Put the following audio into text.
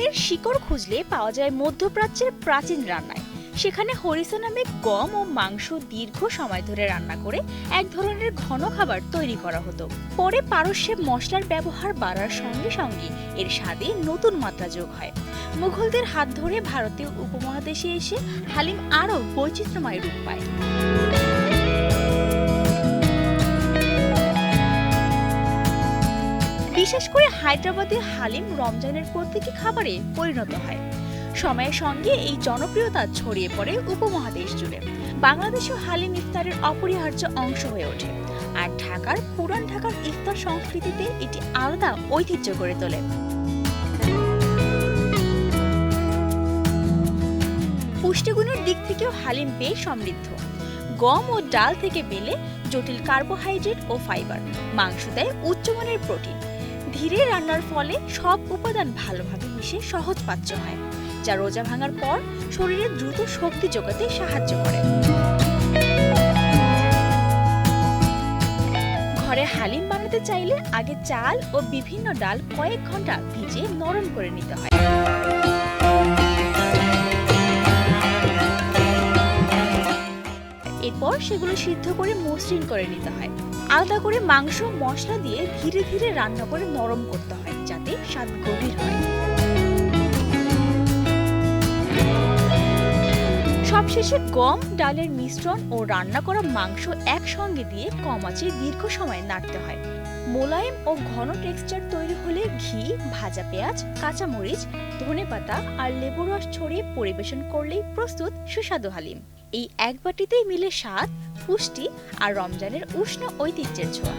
হালিমের শিকড় খুঁজলে পাওয়া যায় মধ্যপ্রাচ্যের প্রাচীন রান্নায়। সেখানে হরিসা নামে গম ও মাংস দীর্ঘ সময় ধরে রান্না করে এক ধরনের ঘন খাবার তৈরি করা হতো। পরে পারস্যে মশলার ব্যবহার বাড়ার সঙ্গে সঙ্গে এর স্বাদে নতুন মাত্রা যোগ হয়। মুঘলদের হাত ধরে ভারতীয় উপমহাদেশে এসে হালিম আরও বৈচিত্র্যময় রূপ পায়। বিশেষ করে হায়দ্রাবাদের হালিম রমজানের প্রতীকী খাবারে পরিণত হয়। সময়ের সঙ্গে এই জনপ্রিয়তা ছড়িয়ে পড়ে উপমহাদেশ জুড়ে। বাংলাদেশেও হালিম ইফতারের অপরিহার্য অংশ হয়ে ওঠে, আর পুরান ঢাকার ইফতার সংস্কৃতিতে এটি আলাদা ঐতিহ্য গড়ে তোলে। পুষ্টিগুণের দিক থেকেও হালিম বেশ সমৃদ্ধ। গম ও ডাল থেকে পেলে জটিল কার্বোহাইড্রেট ও ফাইবার, মাংস দেয় উচ্চমানের প্রোটিন। ধীরে রান্নার ফলে সব উপাদান ভালোভাবে মিশে সহজপাচ্য হয়, যা রোজা ভাঙার পর শরীরে দ্রুত শক্তি যোগাতে সাহায্য করে। ঘরে হালিম বানাতে চাইলে আগে চাল ও বিভিন্ন ডাল কয়েক ঘন্টা ভিজে নরম করে নিতে হয়। এরপর সেগুলো সিদ্ধ করে মসৃণ করে নিতে হয়। আলাদা করে মাংস মশলা দিয়ে ধীরে ধীরে রান্না করে নরম করতে হয়, যাতে স্বাদ গভীর হয়। সবশেষে গম ডালের মিশ্রণ ও রান্না করা মাংস একসঙ্গে দিয়ে কম আঁচে দীর্ঘ সময় নাড়তে হয়। মোলায়েম ও ঘন টেক্সচার তৈরি হলে ঘি, ভাজা পেঁয়াজ, কাঁচামরিচ, ধনেপাতা আর লেবুর রস ছড়িয়ে পরিবেশন করলেই প্রস্তুত সুস্বাদু হালিম। এই এক বাটিতেই মিলে স্বাদ, পুষ্টি আর রমজানের উষ্ণ ঐতিহ্যের ছোঁয়া।